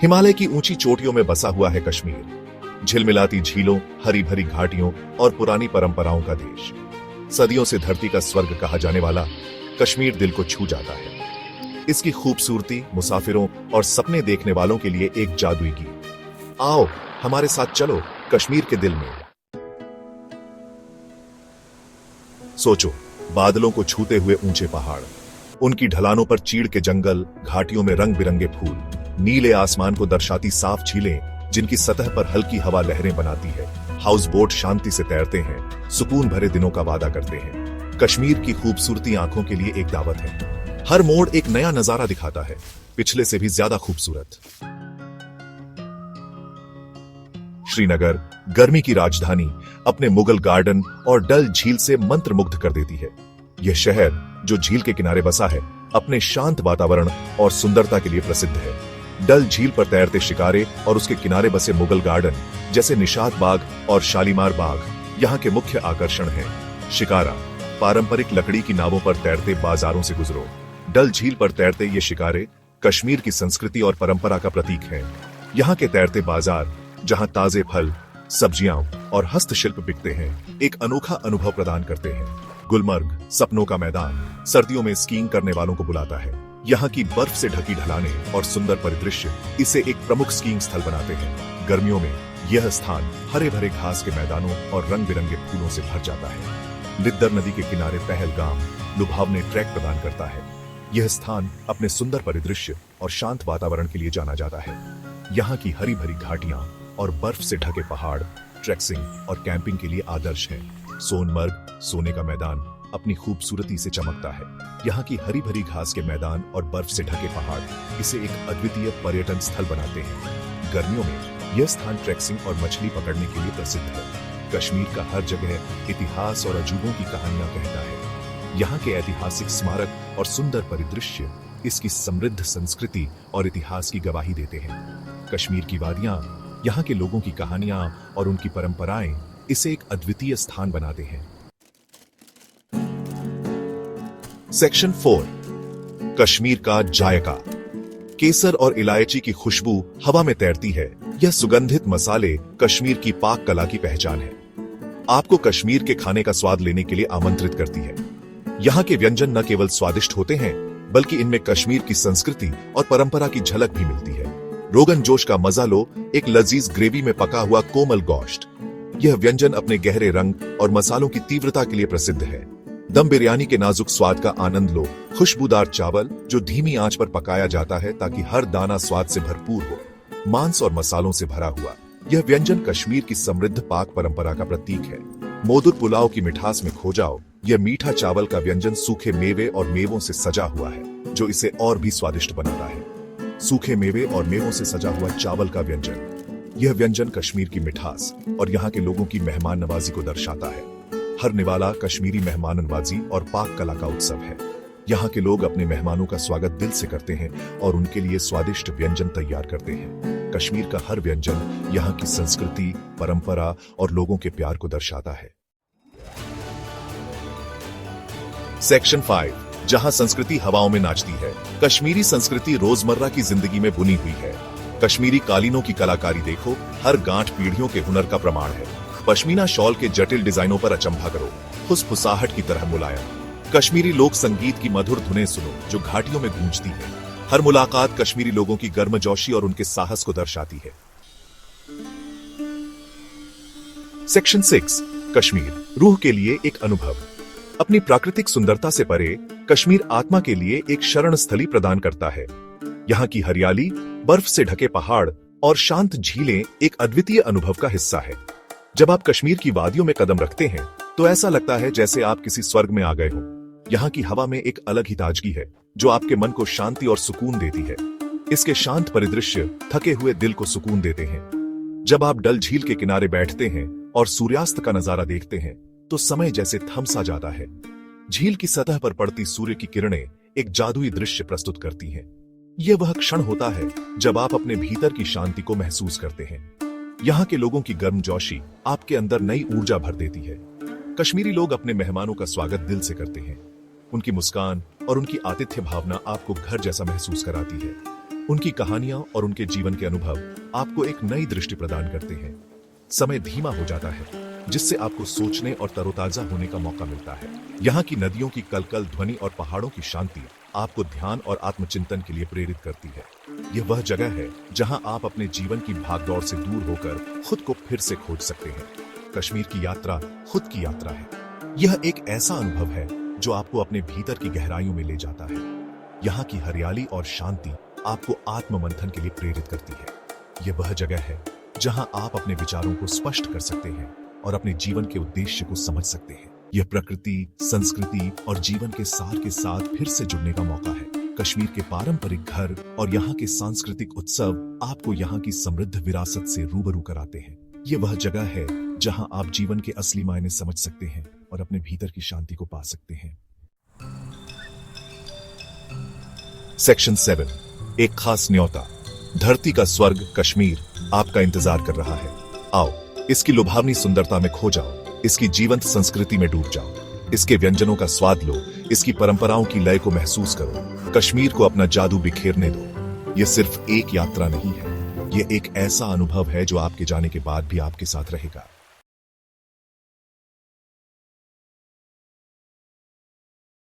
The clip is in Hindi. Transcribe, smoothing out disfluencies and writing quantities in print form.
हिमालय की ऊंची चोटियों में बसा हुआ है कश्मीर। झिलमिलाती झीलों, हरी भरी घाटियों और पुरानी परंपराओं का देश। सदियों से धरती का स्वर्ग कहा जाने वाला कश्मीर दिल को छू जाता है। इसकी खूबसूरती मुसाफिरों और सपने देखने वालों के लिए एक जादुई गीत। आओ हमारे साथ चलो कश्मीर के दिल में। सोचो, बादलों को छूते हुए ऊंचे पहाड़, उनकी ढलानों पर चीड़ के जंगल, घाटियों में रंग बिरंगे फूल, नीले आसमान को दर्शाती साफ झीलें जिनकी सतह पर हल्की हवा लहरें बनाती है। हाउस बोट शांति से तैरते हैं, सुकून भरे दिनों का वादा करते हैं। कश्मीर की खूबसूरती आंखों के लिए एक दावत है। हर मोड़ एक नया नजारा दिखाता है, पिछले से भी ज्यादा खूबसूरत। श्रीनगर, गर्मी की राजधानी, अपने मुगल गार्डन और डल झील से मंत्रमुग्ध कर देती है। यह शहर जो झील के किनारे बसा है, अपने शांत वातावरण और सुंदरता के लिए प्रसिद्ध है। डल झील पर तैरते शिकारे और उसके किनारे बसे मुगल गार्डन जैसे निशात बाग और शालीमार बाग यहाँ के मुख्य आकर्षण हैं। शिकारा, पारंपरिक लकड़ी की नावों पर तैरते बाजारों से गुजरो। डल झील पर तैरते ये शिकारे कश्मीर की संस्कृति और परंपरा का प्रतीक हैं। यहाँ के तैरते बाजार, जहाँ ताजे फल, सब्जियां और हस्तशिल्प बिकते हैं, एक अनोखा अनुभव प्रदान करते हैं। गुलमर्ग, सपनों का मैदान, सर्दियों में स्कीइंग करने वालों को बुलाता है। यहाँ की बर्फ से ढकी ढलानें और सुंदर परिदृश्य इसे एक प्रमुख स्कीइंग स्थल बनाते हैं। गर्मियों में यह स्थान हरे भरे घास के मैदानों और रंग बिरंगे फूलों से भर जाता है। लिद्दर नदी के किनारे पहलगाम लुभावने ट्रैक प्रदान करता है। यह स्थान अपने सुंदर परिदृश्य और शांत वातावरण के लिए जाना जाता है। यहाँ की हरी भरी घाटियां और बर्फ से ढके पहाड़ ट्रैकिंग और कैंपिंग के लिए आदर्श हैं। सोनमर्ग, सोने का मैदान, अपनी खूबसूरती से चमकता है। यहाँ की हरी भरी घास के मैदान और बर्फ से ढके पहाड़ इसे एक अद्वितीय पर्यटन स्थल बनाते हैं। गर्मियों में यह स्थान ट्रैकिंग और मछली पकड़ने के लिए प्रसिद्ध है। कश्मीर का हर जगह इतिहास और अजूबों की कहानियां कहता है। यहाँ के ऐतिहासिक स्मारक और सुंदर परिदृश्य इसकी समृद्ध संस्कृति और इतिहास की गवाही देते हैं। कश्मीर की वादियां, यहाँ के लोगों की कहानियां और उनकी परंपराएं इसे एक अद्वितीय स्थान बनाते हैं। सेक्शन 4, कश्मीर का जायका। केसर और इलायची की खुशबू हवा में तैरती है। यह सुगंधित मसाले कश्मीर की पाक कला की पहचान है। आपको कश्मीर के खाने का स्वाद लेने के लिए आमंत्रित करती है। यहाँ के व्यंजन न केवल स्वादिष्ट होते हैं, बल्कि इनमें कश्मीर की संस्कृति और परंपरा की झलक भी मिलती है। रोगन जोश का मजा लो, एक लजीज ग्रेवी में पका हुआ कोमल गोश्त। यह व्यंजन अपने गहरे रंग और मसालों की तीव्रता के लिए प्रसिद्ध है। दम बिरयानी के नाजुक स्वाद का आनंद लो। खुशबूदार चावल जो धीमी आंच पर पकाया जाता है ताकि हर दाना स्वाद से भरपूर हो। मांस और मसालों से भरा हुआ यह व्यंजन कश्मीर की समृद्ध पाक परंपरा का प्रतीक है। मोदुर पुलाव की मिठास में खो जाओ। यह मीठा चावल का व्यंजन सूखे मेवे और मेवों से सजा हुआ है, जो इसे और भी स्वादिष्ट बनाता है। सूखे मेवे और मेवों से सजा हुआ चावल का व्यंजन, यह व्यंजन कश्मीर की मिठास और यहाँ के लोगों की मेहमान नवाजी को दर्शाता है। हर निवाला कश्मीरी मेहमान नवाजी और पाक कला का उत्सव है। यहाँ के लोग अपने मेहमानों का स्वागत दिल से करते हैं और उनके लिए स्वादिष्ट व्यंजन तैयार करते हैं। कश्मीर का हर व्यंजन यहाँ की संस्कृति, परंपरा और लोगों के प्यार को दर्शाता है। सेक्शन 5, जहाँ संस्कृति हवाओं में नाचती है। कश्मीरी संस्कृति रोजमर्रा की जिंदगी में बुनी हुई है। कश्मीरी कालीनों की कलाकारी देखो, हर गांठ पीढ़ियों के हुनर का प्रमाण है। पश्मीना शॉल के जटिल डिजाइनों पर अचंभा करो, फुसफुसाहट की तरह मुलायम। कश्मीरी लोक संगीत की मधुर धुनें सुनो जो घाटियों में गूंजती है। हर मुलाकात कश्मीरी लोगों की गर्मजोशी और उनके साहस को दर्शाती है। सेक्शन 6, कश्मीर रूह के लिए एक अनुभव। अपनी प्राकृतिक सुंदरता से परे कश्मीर आत्मा के लिए एक शरण स्थली प्रदान करता है। यहाँ की हरियाली, बर्फ से ढके पहाड़ और शांत झीलें एक अद्वितीय अनुभव का हिस्सा है। जब आप कश्मीर की वादियों में कदम रखते हैं तो ऐसा लगता है जैसे आप किसी स्वर्ग में आ गए हो। यहाँ की हवा में एक अलग ही ताजगी है जो आपके मन को शांति और सुकून देती है। इसके शांत परिदृश्य थके हुए दिल को सुकून देते हैं। जब आप डल झील के किनारे बैठते हैं और सूर्यास्त का नजारा देखते हैं तो समय जैसे थम सा जाता है। झील की सतह पर पड़ती सूर्य की किरणें एक जादुई दृश्य प्रस्तुत करती हैं। यह वह क्षण होता है जब आप अपने भीतर की शांति को महसूस करते हैं। यहाँ के लोगों की गर्मजोशी आपके अंदर नई ऊर्जा भर देती है। कश्मीरी लोग अपने मेहमानों का स्वागत दिल से करते हैं। उनकी मुस्कान और उनकी आतिथ्य भावना आपको घर जैसा महसूस कराती है। उनकी कहानियां और उनके जीवन के अनुभव आपको एक नई दृष्टि प्रदान करते हैं। समय धीमा हो जाता है, जिससे आपको सोचने और तरोताजा होने का मौका मिलता है। यहाँ की नदियों की कलकल ध्वनि और पहाड़ों की शांति आपको ध्यान और आत्मचिंतन के लिए प्रेरित करती है। यह वह जगह है जहाँ आप अपने जीवन की भागदौड़ से दूर होकर खुद को फिर से खोज सकते हैं। कश्मीर की यात्रा खुद की यात्रा है। यह एक ऐसा अनुभव है जो आपको अपने भीतर की गहराइयों में ले जाता है। यहाँ की हरियाली और शांति आपको आत्ममंथन के लिए प्रेरित करती है। यह वह जगह है जहां आप अपने विचारों को स्पष्ट कर सकते हैं और अपने जीवन के उद्देश्य को समझ सकते हैं। यह प्रकृति, संस्कृति और जीवन के साथ फिर से जुड़ने का मौका है। कश्मीर के पारंपरिक घर और यहाँ के सांस्कृतिक उत्सव आपको यहाँ की समृद्ध विरासत से रूबरू कराते हैं। ये वह जगह है जहां आप जीवन के असली मायने समझ सकते हैं और अपने भीतर की शांति को पा सकते हैं। सेक्शन 7, एक खास न्योता। धरती का स्वर्ग कश्मीर आपका इंतजार कर रहा है। आओ, इसकी लुभावनी सुंदरता में खो जाओ, इसकी जीवंत संस्कृति में डूब जाओ, इसके व्यंजनों का स्वाद लो, इसकी परंपराओं की लय को महसूस करो। कश्मीर को अपना जादू बिखेरने दो। यह सिर्फ एक यात्रा नहीं है, यह एक ऐसा अनुभव है जो आपके जाने के बाद भी आपके साथ रहेगा।